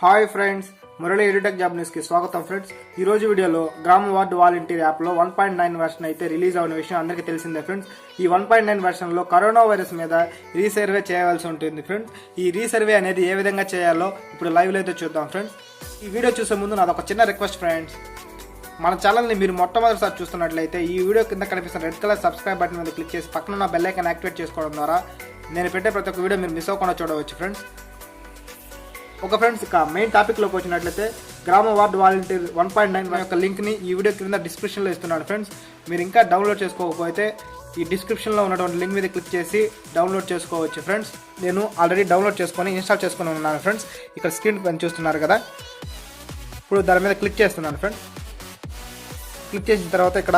Hi friends, Murali edutech job news కి స్వాగతం friends. ఈ రోజు వీడియోలో గ్రామ వార్డ్ వాలంటీర్ యాప్ లో 1.9 వెర్షన్ అయితే రిలీజ్ అయిన విషయం అందరికీ తెలిసిందే ఫ్రెండ్స్. ఈ 1.9 వెర్షన్ లో కరోనా వైరస్ మీద రీసర్వే చేయవలసి ఉంటుంది ఫ్రెండ్స్. ఈ రీసర్వే అనేది ఏ విధంగా చేయాలో ఇప్పుడు లైవ్ లో అయితే చూద్దాం ఫ్రెండ్స్. ఈ వీడియో చూసే ముందు నాది ఒక చిన్న రిక్వెస్ట్ ఫ్రెండ్స్. మన ఛానల్ ని మీరు మొట్టమొదటిసారి చూస్తున్నట్లయితే ఈ వీడియో కింద కనిపిస్తున్న రెడ్ కలర్ సబ్స్క్రైబ్ బటన్ మీద క్లిక్ చేసి పక్కన ఉన్న బెల్ ఐకాన్ యాక్టివేట్ చేసుకోవడం ద్వారా నేను పెట్టే ప్రతి ఒక్క వీడియో మీరు మిస్ అవ్వకుండా చూడవచ్చు ఫ్రెండ్స్. ఒక ఫ్రెండ్స్, ఇక మెయిన్ టాపిక్ లోకి వచ్చినట్లయితే గ్రామ వార్డ్ వాలంటీర్ 1.9 యొక్క లింక్ ని ఈ వీడియో కింద డిస్క్రిప్షన్ లో ఇస్తున్నాను ఫ్రెండ్స్. మీరు ఇంకా డౌన్లోడ్ చేసుకోకపోతే ఈ డిస్క్రిప్షన్ లో ఉన్నటువంటి లింక్ మీద క్లిక్ చేసి డౌన్లోడ్ చేసుకోవచ్చు ఫ్రెండ్స్. నేను ఆల్రెడీ డౌన్లోడ్ చేసుకొని ఇన్స్టాల్ చేసుకుని ఉన్నాను ఫ్రెండ్స్. ఇక్కడ స్క్రీన్ పైన చూస్తున్నారు కదా, ఇప్పుడు దాని మీద క్లిక్ చేస్తున్నాను ఫ్రెండ్స్. క్లిక్ చేసిన తర్వాత ఇక్కడ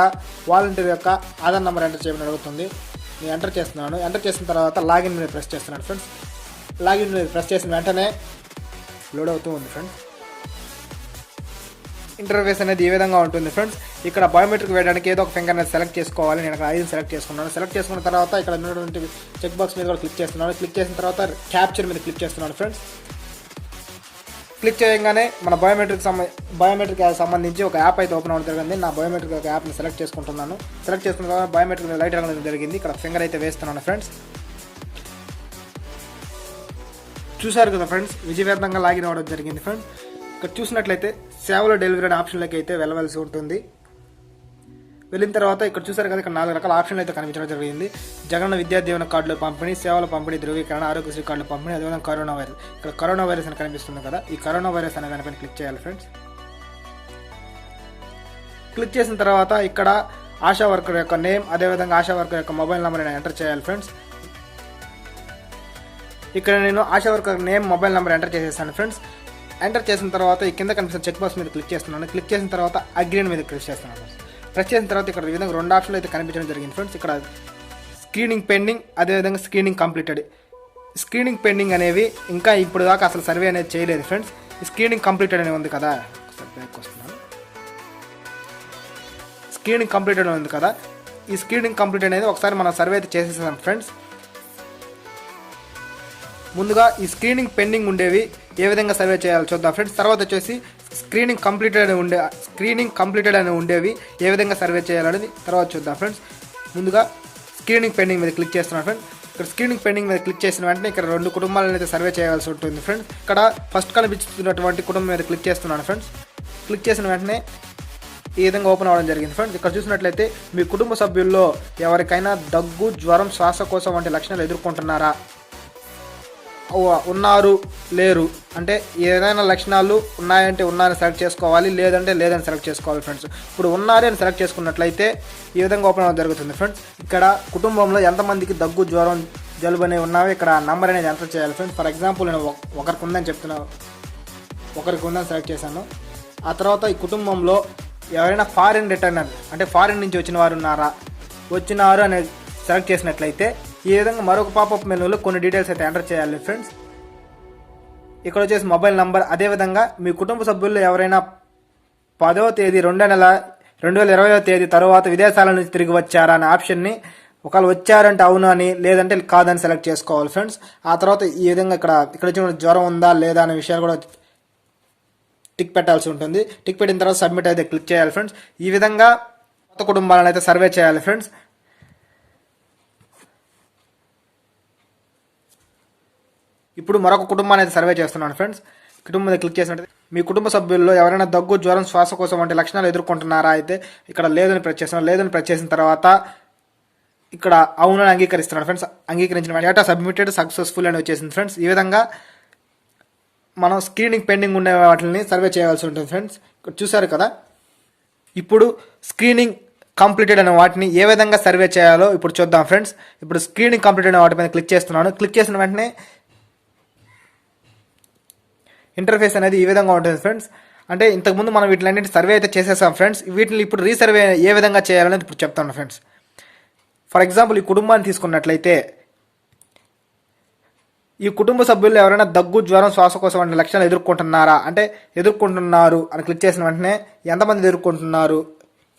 వాలంటీర్ యొక్క ఆధార్ నెంబర్ ఎంటర్ చేయమని అడుగుతుంది. నేను ఎంటర్ చేస్తున్నాను. ఎంటర్ చేసిన తర్వాత లాగిన్ మీద ప్రెస్ చేస్తున్నాను ఫ్రెండ్స్. లాగిన్ మీద ప్రెస్ చేసిన వెంటనే లోడ్ అవుతూ ఉంది ఫ్రెండ్స్. ఇంటర్ఫేస్ అనేది ఈ విధంగా ఉంటుంది ఫ్రెండ్స్. ఇక్కడ బయోమెట్రిక్ వేయడానికి ఏదో ఒక ఫింగర్ అనేది సెలెక్ట్ చేసుకోవాలి. నేను ఇక్కడ 5 సెలెక్ట్ చేసుకున్నాను. సెలెక్ట్ చేసుకున్న తర్వాత ఇక్కడ ఉన్నటువంటి చెక్ బాక్స్ మీద కూడా క్లిక్ చేస్తున్నాను. క్లిక్ చేసిన తర్వాత క్యాప్చర్ మీద క్లిక్ చేస్తున్నాను ఫ్రెండ్స్. క్లిక్ చేయగానే మన బయోమెట్రిక్ సంబంధించి ఒక యాప్ అయితే ఓపెన్ అవ్వడం జరిగింది. నా బయోమెట్రిక్ ఒక యాప్ని సెలెక్ట్ చేసుకుంటున్నాను. సెలెక్ట్ చేసుకున్న తర్వాత బయోమెట్రిక్ మీద లైట్ రంగు జరిగింది. ఇక్కడ ఫింగర్ అయితే వేస్తున్నాను ఫ్రెండ్స్. చూసారు కదా ఫ్రెండ్స్, విజయవంతంగా లాగిన్ అవ్వడం జరిగింది ఫ్రెండ్స్. ఇక్కడ చూసినట్లయితే సేవల డెలివరీ ఆప్షన్లోకి అయితే వెళ్ళవలసి ఉంటుంది. వెళ్ళిన తర్వాత ఇక్కడ చూసారు కదా, ఇక్కడ 4 రకాల ఆప్షన్లు అయితే కనిపించడం జరిగింది. జగన్ విద్యా దీవెన కార్డుల పంపిణీ, సేవల పంపిణీ, ధృవీకరణ, ఆరోగ్యశ్రీ కార్డుల పంపిణీ, అదేవిధంగా కరోనా వైరస్. ఇక్కడ కరోనా వైరస్ అని కనిపిస్తుంది కదా, ఈ కరోనా వైరస్ అనే దానిపైన క్లిక్ చేయాలి ఫ్రెండ్స్. క్లిక్ చేసిన తర్వాత ఇక్కడ ఆశా వర్కర్ యొక్క నేమ్, అదేవిధంగా ఆశా వర్కర్ యొక్క మొబైల్ నెంబర్ ఎంటర్ చేయాలి ఫ్రెండ్స్. ఇక్కడ నేను ASHA worker name, mobile number enter చేసేసాను ఫ్రెండ్స్. ఎంటర్ చేసిన తర్వాత ఈ కింద కనిపిస్తున్న చెక్ బాక్స్ మీద క్లిక్ చేస్తున్నాను. క్లిక్ చేసిన తర్వాత అగ్రీన్ మీద క్లిక్ చేస్తున్నాను. ప్రెస్ చేసిన తర్వాత ఇక్కడ ఈ విధంగా 2 ఆప్షన్లు అయితే కనిపించడం జరిగింది ఫ్రెండ్స్. ఇక్కడ స్క్రీనింగ్ పెండింగ్, అదేవిధంగా స్క్రీనింగ్ కంప్లీటెడ్. స్క్రీనింగ్ పెండింగ్ అనేవి ఇంకా ఇప్పుడు దాకా అసలు సర్వే అనేది చేయలేదు ఫ్రెండ్స్. ఈ స్క్రీనింగ్ కంప్లీటెడ్ అనేది ఉంది కదా, బ్యాక్ వస్తున్నాను. స్క్రీనింగ్ కంప్లీటెడ్ ఉంది కదా, ఈ స్క్రీనింగ్ కంప్లీట్ అనేది ఒకసారి మనం సర్వే అయితే చేసేసాం ఫ్రెండ్స్. ముందుగా ఈ స్క్రీనింగ్ పెండింగ్ ఉండేవి ఏ విధంగా సర్వే చేయాలో చూద్దాం ఫ్రెండ్స్. తర్వాత వచ్చేసి స్క్రీనింగ్ కంప్లీటెడ్ అని ఉండేవి ఏ విధంగా సర్వే చేయాలనేది తర్వాత చూద్దాం ఫ్రెండ్స్. ముందుగా స్క్రీనింగ్ పెండింగ్ మీద క్లిక్ చేస్తున్నాను ఫ్రెండ్స్. ఇక్కడ స్క్రీనింగ్ పెండింగ్ మీద క్లిక్ చేసిన వెంటనే ఇక్కడ 2 కుటుంబాలను అయితే సర్వే చేయాల్సి ఉంటుంది ఫ్రెండ్స్. ఇక్కడ ఫస్ట్ కనిపిస్తున్నటువంటి కుటుంబం మీద క్లిక్ చేస్తున్నాను ఫ్రెండ్స్. క్లిక్ చేసిన వెంటనే ఈ విధంగా ఓపెన్ అవ్వడం జరిగింది ఫ్రెండ్స్. ఇక్కడ చూసినట్లయితే మీ కుటుంబ సభ్యుల్లో ఎవరికైనా దగ్గు, జ్వరం, శ్వాసకోశం వంటి లక్షణాలు ఎదుర్కొంటున్నారా, ఉన్నారు, లేరు అంటే ఏదైనా లక్షణాలు ఉన్నాయంటే ఉన్నాయని సెలెక్ట్ చేసుకోవాలి, లేదంటే లేదని సెలెక్ట్ చేసుకోవాలి ఫ్రెండ్స్. ఇప్పుడు ఉన్నారు అని సెలెక్ట్ చేసుకున్నట్లయితే ఈ విధంగా ఓపెన్ అవ్వడం జరుగుతుంది ఫ్రెండ్స్. ఇక్కడ కుటుంబంలో ఎంతమందికి దగ్గు, జ్వరం, జలుబు అనేవి ఉన్నాయో ఇక్కడ నంబర్ అనేది ఎంటర్ చేయాలి ఫ్రెండ్స్. ఫర్ ఎగ్జాంపుల్ నేను ఒకరికి ఉందని సెలెక్ట్ చేశాను. ఆ తర్వాత ఈ కుటుంబంలో ఎవరైనా ఫారిన్ రిటర్నర్ అంటే ఫారిన్ నుంచి వచ్చిన వారు వచ్చినారు అని సెలెక్ట్ చేసినట్లయితే ఈ విధంగా మరొక పాపప్ మెనూలో కొన్ని డీటెయిల్స్ అయితే ఎంటర్ చేయాలి ఫ్రెండ్స్. ఇక్కడ వచ్చేసి మొబైల్ నంబర్, అదేవిధంగా మీ కుటుంబ సభ్యుల్లో ఎవరైనా 10వ తేదీ 2వ నెల 2020వ తేదీ తర్వాత విదేశాల నుంచి తిరిగి వచ్చారా అనే ఆప్షన్ని ఒకవేళ వచ్చారంటే అవును అని, లేదంటే కాదని సెలెక్ట్ చేసుకోవాలి ఫ్రెండ్స్. ఆ తర్వాత ఈ విధంగా ఇక్కడ వచ్చిన జ్వరం ఉందా లేదా అనే విషయాలు కూడా టిక్ పెట్టాల్సి ఉంటుంది. టిక్ పెట్టిన తర్వాత సబ్మిట్ అయితే క్లిక్ చేయాలి ఫ్రెండ్స్. ఈ విధంగా కొత్త కుటుంబాలను అయితే సర్వే చేయాలి ఫ్రెండ్స్. ఇప్పుడు మరొక కుటుంబాన్ని అయితే సర్వే చేస్తున్నాను ఫ్రెండ్స్. కుటుంబం మీద క్లిక్ చేసినట్టు మీ కుటుంబ సభ్యుల్లో ఎవరైనా దగ్గు, జ్వరం, శ్వాసకోశం వంటి లక్షణాలు ఎదుర్కొంటున్నారా అయితే ఇక్కడ లేదని ప్రెస్ చేస్తున్నాను. లేదని ప్రెస్ చేసిన తర్వాత ఇక్కడ అవునని అంగీకరిస్తున్నాను ఫ్రెండ్స్. అంగీకరించిన డేటా సబ్మిటెడ్ సక్సెస్ఫుల్ అని వచ్చేసింది ఫ్రెండ్స్. ఈ విధంగా మనం స్క్రీనింగ్ పెండింగ్ ఉండే వాటిని సర్వే చేయాల్సి ఉంటుంది ఫ్రెండ్స్. ఇక్కడ చూసారు కదా, ఇప్పుడు స్క్రీనింగ్ కంప్లీటెడ్ అనే వాటిని ఏ విధంగా సర్వే చేయాలో ఇప్పుడు చూద్దాం ఫ్రెండ్స్. ఇప్పుడు స్క్రీనింగ్ కంప్లీటెడ్ అనే వాటి మీద క్లిక్ చేస్తున్నాను. క్లిక్ చేసిన వెంటనే ఇంటర్ఫేస్ అనేది ఈ విధంగా ఉంటుంది ఫ్రెండ్స్. అంటే ఇంతకుముందు మనం వీటిలన్నింటి సర్వే అయితే చేసేసాం ఫ్రెండ్స్. వీటిని ఇప్పుడు రీసర్వే ఏ విధంగా చేయాలనేది ఇప్పుడు చెప్తాను ఫ్రెండ్స్. ఫర్ ఎగ్జాంపుల్ ఈ కుటుంబాన్ని తీసుకున్నట్లయితే ఈ కుటుంబ సభ్యులు ఎవరైనా దగ్గు, జ్వరం, శ్వాసకోశం వంటి లక్షణాలు ఎదుర్కొంటున్నారా అంటే ఎదుర్కొంటున్నారు అని క్లిక్ చేసిన వెంటనే ఎంతమంది ఎదుర్కొంటున్నారు,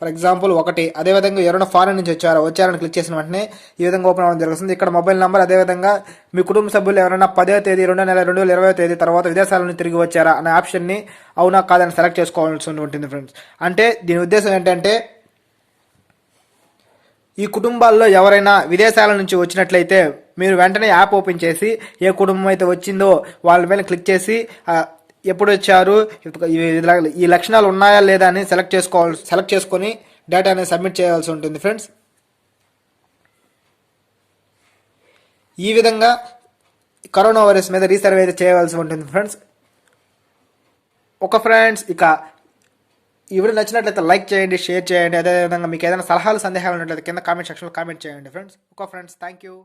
ఫర్ ఎగ్జాంపుల్ ఒకటి. అదేవిధంగా ఎవరైనా ఫారెన్ నుంచి వచ్చారని క్లిక్ చేసిన వెంటనే ఈ విధంగా ఓపెన్ అవ్వడం జరుగుతుంది. ఇక్కడ మొబైల్ నెంబర్, అదేవిధంగా మీ కుటుంబ సభ్యులు ఎవరైనా 10వ తేదీ 2వ నెల 2020 తేదీ తర్వాత విదేశాల నుంచి తిరిగి వచ్చారా అనే ఆప్షన్ని అవునా కాదని సెలెక్ట్ చేసుకోవాల్సి ఉంటుంది ఫ్రెండ్స్. అంటే దీని ఉద్దేశం ఏంటంటే ఈ కుటుంబాల్లో ఎవరైనా విదేశాల నుంచి వచ్చినట్లయితే మీరు వెంటనే యాప్ ఓపెన్ చేసి ఏ కుటుంబం అయితే వచ్చిందో వాళ్ళ మీద క్లిక్ చేసి ఎప్పుడు వచ్చారు, ఈ లక్షణాలు ఉన్నాయా లేదా అని సెలెక్ట్ చేసుకొని డేటా అనేది సబ్మిట్ చేయాల్సి ఉంటుంది ఫ్రెండ్స్. ఈ విధంగా కరోనా వైరస్ మీద రీసర్వే అయితే చేయవలసి ఉంటుంది ఫ్రెండ్స్. ఫ్రెండ్స్ ఇక ఈ వీడియో నచ్చినట్లయితే లైక్ చేయండి, షేర్ చేయండి. అదేవిధంగా మీకు ఏదైనా సలహాలు సందేహాలు ఉన్నట్లయితే కింద కామెంట్ సెక్షన్లో కామెంట్ చేయండి ఫ్రెండ్స్. Friends thank you.